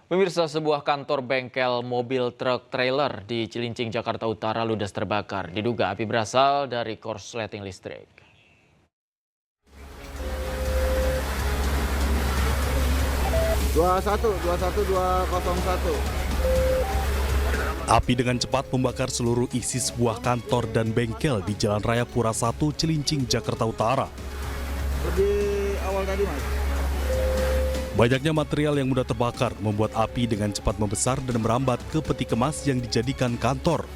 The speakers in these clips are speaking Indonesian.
Pemirsa, sebuah kantor bengkel mobil truk trailer di Cilincing, Jakarta Utara ludes terbakar. Diduga api berasal dari korsleting listrik. 2120201. Api dengan cepat membakar seluruh isi sebuah kantor dan bengkel di Jalan Raya Pura 1, Cilincing, Jakarta Utara. Lebih awal tadi, Mas. Banyaknya material yang mudah terbakar membuat api dengan cepat membesar dan merambat ke peti kemas yang dijadikan kantor.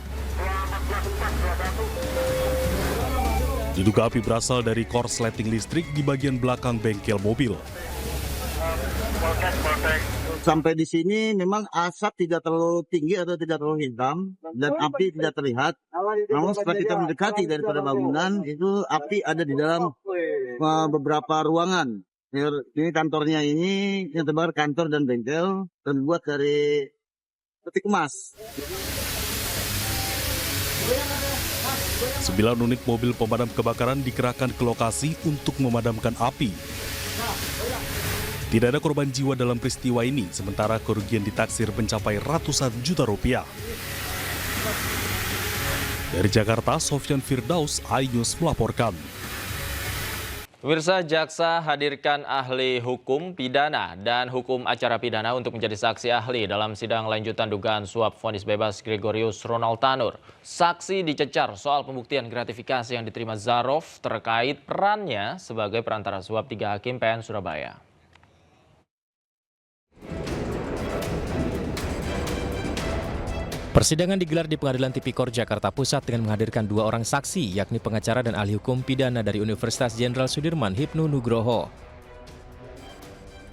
Diduga api berasal dari korsleting listrik di bagian belakang bengkel mobil. Sampai di sini memang asap tidak terlalu tinggi atau tidak terlalu hitam dan api tidak terlihat. Namun setelah kita mendekati daripada bangunan, itu api ada di dalam beberapa ruangan. Ini kantornya ini yang terbakar, kantor dan bengkel, terbuat dari peti kemas. 9 unit mobil pemadam kebakaran dikerahkan ke lokasi untuk memadamkan api. Tidak ada korban jiwa dalam peristiwa ini, sementara kerugian ditaksir mencapai ratusan juta rupiah. Dari Jakarta, Sofyan Firdaus, iNews melaporkan. Pemirsa, jaksa hadirkan ahli hukum pidana dan hukum acara pidana untuk menjadi saksi ahli dalam sidang lanjutan dugaan suap vonis bebas Gregorius Ronald Tanur. Saksi dicecar soal pembuktian gratifikasi yang diterima Zarov terkait perannya sebagai perantara suap 3 hakim PN Surabaya. Persidangan digelar di Pengadilan Tipikor Jakarta Pusat dengan menghadirkan 2 orang saksi, yakni pengacara dan ahli hukum pidana dari Universitas Jenderal Sudirman, Hipnu Nugroho.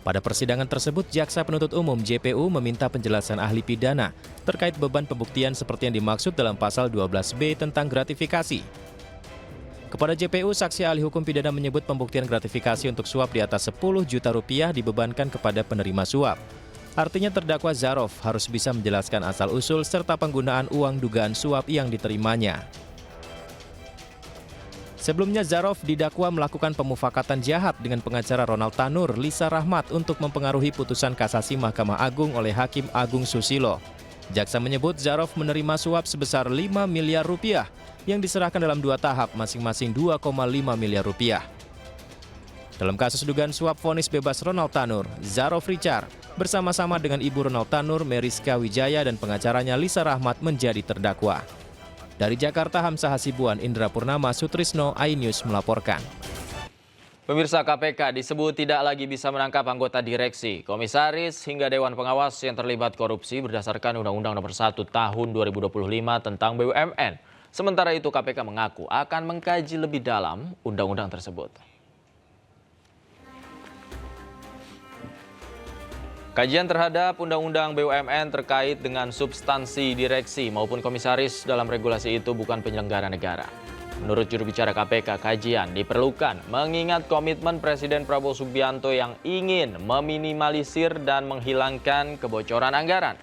Pada persidangan tersebut, Jaksa Penuntut Umum JPU meminta penjelasan ahli pidana terkait beban pembuktian seperti yang dimaksud dalam pasal 12B tentang gratifikasi. Kepada JPU, saksi ahli hukum pidana menyebut pembuktian gratifikasi untuk suap di atas 10 juta rupiah dibebankan kepada penerima suap. Artinya terdakwa Zarov harus bisa menjelaskan asal-usul serta penggunaan uang dugaan suap yang diterimanya. Sebelumnya Zarov didakwa melakukan pemufakatan jahat dengan pengacara Ronald Tanur, Lisa Rahmat untuk mempengaruhi putusan kasasi Mahkamah Agung oleh Hakim Agung Susilo. Jaksa menyebut Zarov menerima suap sebesar 5 miliar rupiah yang diserahkan dalam 2 tahap masing-masing 2,5 miliar rupiah. Dalam kasus dugaan suap vonis bebas Ronald Tanur, Zarov Richard bersama-sama dengan ibu Ronald Tanur, Meriska Wijaya dan pengacaranya Lisa Rahmat menjadi terdakwa. Dari Jakarta, Hamzah Hasibuan, Indra Purnama, Sutrisno, iNews melaporkan. Pemirsa, KPK disebut tidak lagi bisa menangkap anggota direksi, komisaris hingga Dewan Pengawas yang terlibat korupsi berdasarkan Undang-Undang Nomor 1 Tahun 2025 tentang BUMN. Sementara itu KPK mengaku akan mengkaji lebih dalam undang-undang tersebut. Kajian terhadap Undang-Undang BUMN terkait dengan substansi direksi maupun komisaris dalam regulasi itu bukan penyelenggara negara. Menurut juru bicara KPK, kajian diperlukan mengingat komitmen Presiden Prabowo Subianto yang ingin meminimalisir dan menghilangkan kebocoran anggaran.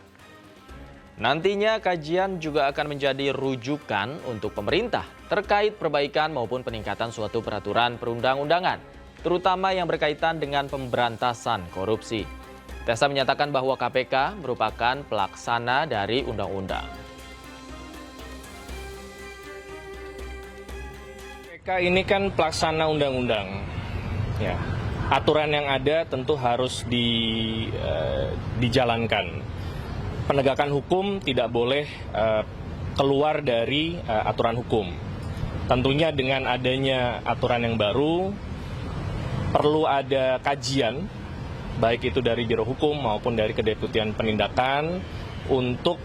Nantinya kajian juga akan menjadi rujukan untuk pemerintah terkait perbaikan maupun peningkatan suatu peraturan perundang-undangan, terutama yang berkaitan dengan pemberantasan korupsi. Tessa menyatakan bahwa KPK merupakan pelaksana dari undang-undang. KPK ini kan pelaksana undang-undang. Ya, aturan yang ada tentu harus dijalankan. Penegakan hukum tidak boleh keluar dari aturan hukum. Tentunya dengan adanya aturan yang baru, perlu ada kajian baik itu dari Biro Hukum maupun dari Kedeputian Penindakan untuk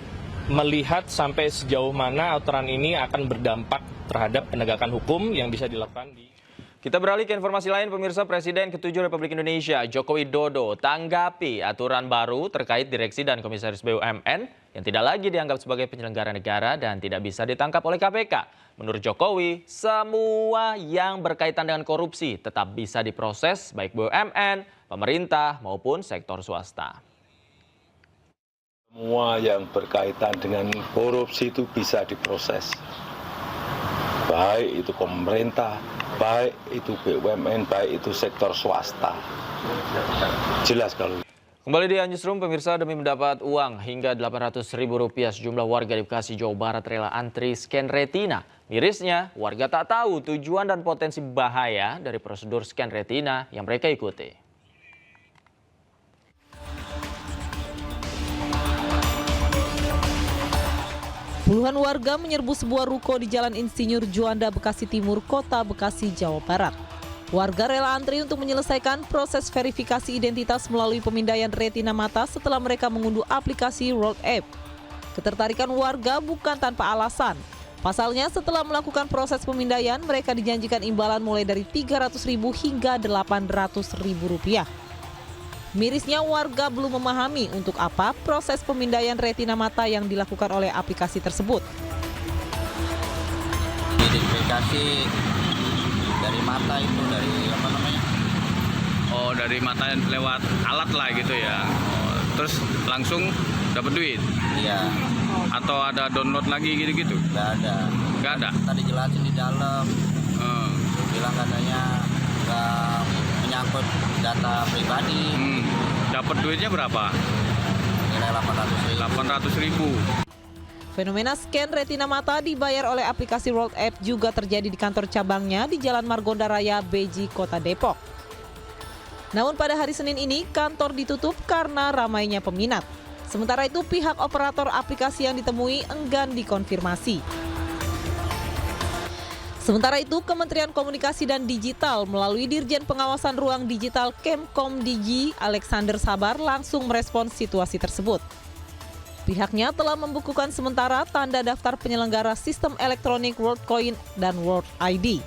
melihat sampai sejauh mana aturan ini akan berdampak terhadap penegakan hukum yang bisa dilakukan di... Kita beralih ke informasi lain, pemirsa. Presiden ke-7 Republik Indonesia Joko Widodo tanggapi aturan baru terkait direksi dan komisaris BUMN yang tidak lagi dianggap sebagai penyelenggara negara dan tidak bisa ditangkap oleh KPK. Menurut Jokowi, semua yang berkaitan dengan korupsi tetap bisa diproses baik BUMN, pemerintah maupun sektor swasta. Semua yang berkaitan dengan korupsi itu bisa diproses. Baik itu pemerintah, baik itu BUMN, baik itu sektor swasta. Jelas kalau Kembali di Newsroom, pemirsa, demi mendapat uang hingga Rp800.000 sejumlah warga di Bekasi, Jawa Barat rela antri scan retina. Mirisnya, warga tak tahu tujuan dan potensi bahaya dari prosedur scan retina yang mereka ikuti. Puluhan warga menyerbu sebuah ruko di Jalan Insinyur Juanda, Bekasi Timur, Kota Bekasi, Jawa Barat. Warga rela antri untuk menyelesaikan proses verifikasi identitas melalui pemindaian retina mata setelah mereka mengunduh aplikasi World App. Ketertarikan warga bukan tanpa alasan. Pasalnya setelah melakukan proses pemindaian, mereka dijanjikan imbalan mulai dari Rp300.000 hingga Rp800.000. Mirisnya warga belum memahami untuk apa proses pemindaian retina mata yang dilakukan oleh aplikasi tersebut. Identifikasi dari mata itu, dari apa namanya? Oh, dari mata lewat alat lah gitu ya. Oh, terus langsung dapat duit? Iya. Atau ada download lagi gitu-gitu? Nggak ada. Nggak ada? Tadi jelasin di dalam. Bilang katanya nggak menyangkut data pribadi. Dapat duitnya berapa? Nilai Rp800.000. Fenomena scan retina mata dibayar oleh aplikasi World App juga terjadi di kantor cabangnya di Jalan Margonda Raya, Beji, Kota Depok. Namun pada hari Senin ini kantor ditutup karena ramainya peminat. Sementara itu pihak operator aplikasi yang ditemui enggan dikonfirmasi. Sementara itu Kementerian Komunikasi dan Digital melalui Dirjen Pengawasan Ruang Digital Kemkom Digi Alexander Sabar langsung merespons situasi tersebut. Pihaknya telah membukukan sementara tanda daftar penyelenggara sistem elektronik WorldCoin dan World ID.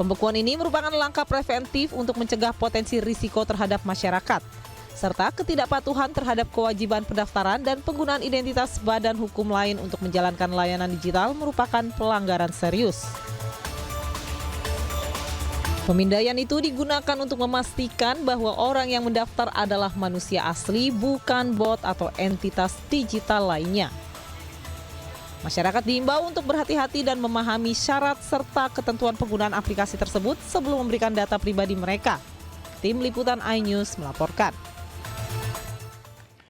Pembekuan ini merupakan langkah preventif untuk mencegah potensi risiko terhadap masyarakat, serta ketidakpatuhan terhadap kewajiban pendaftaran dan penggunaan identitas badan hukum lain untuk menjalankan layanan digital merupakan pelanggaran serius. Pemindaian itu digunakan untuk memastikan bahwa orang yang mendaftar adalah manusia asli, bukan bot atau entitas digital lainnya. Masyarakat diimbau untuk berhati-hati dan memahami syarat serta ketentuan penggunaan aplikasi tersebut sebelum memberikan data pribadi mereka. Tim Liputan iNews melaporkan.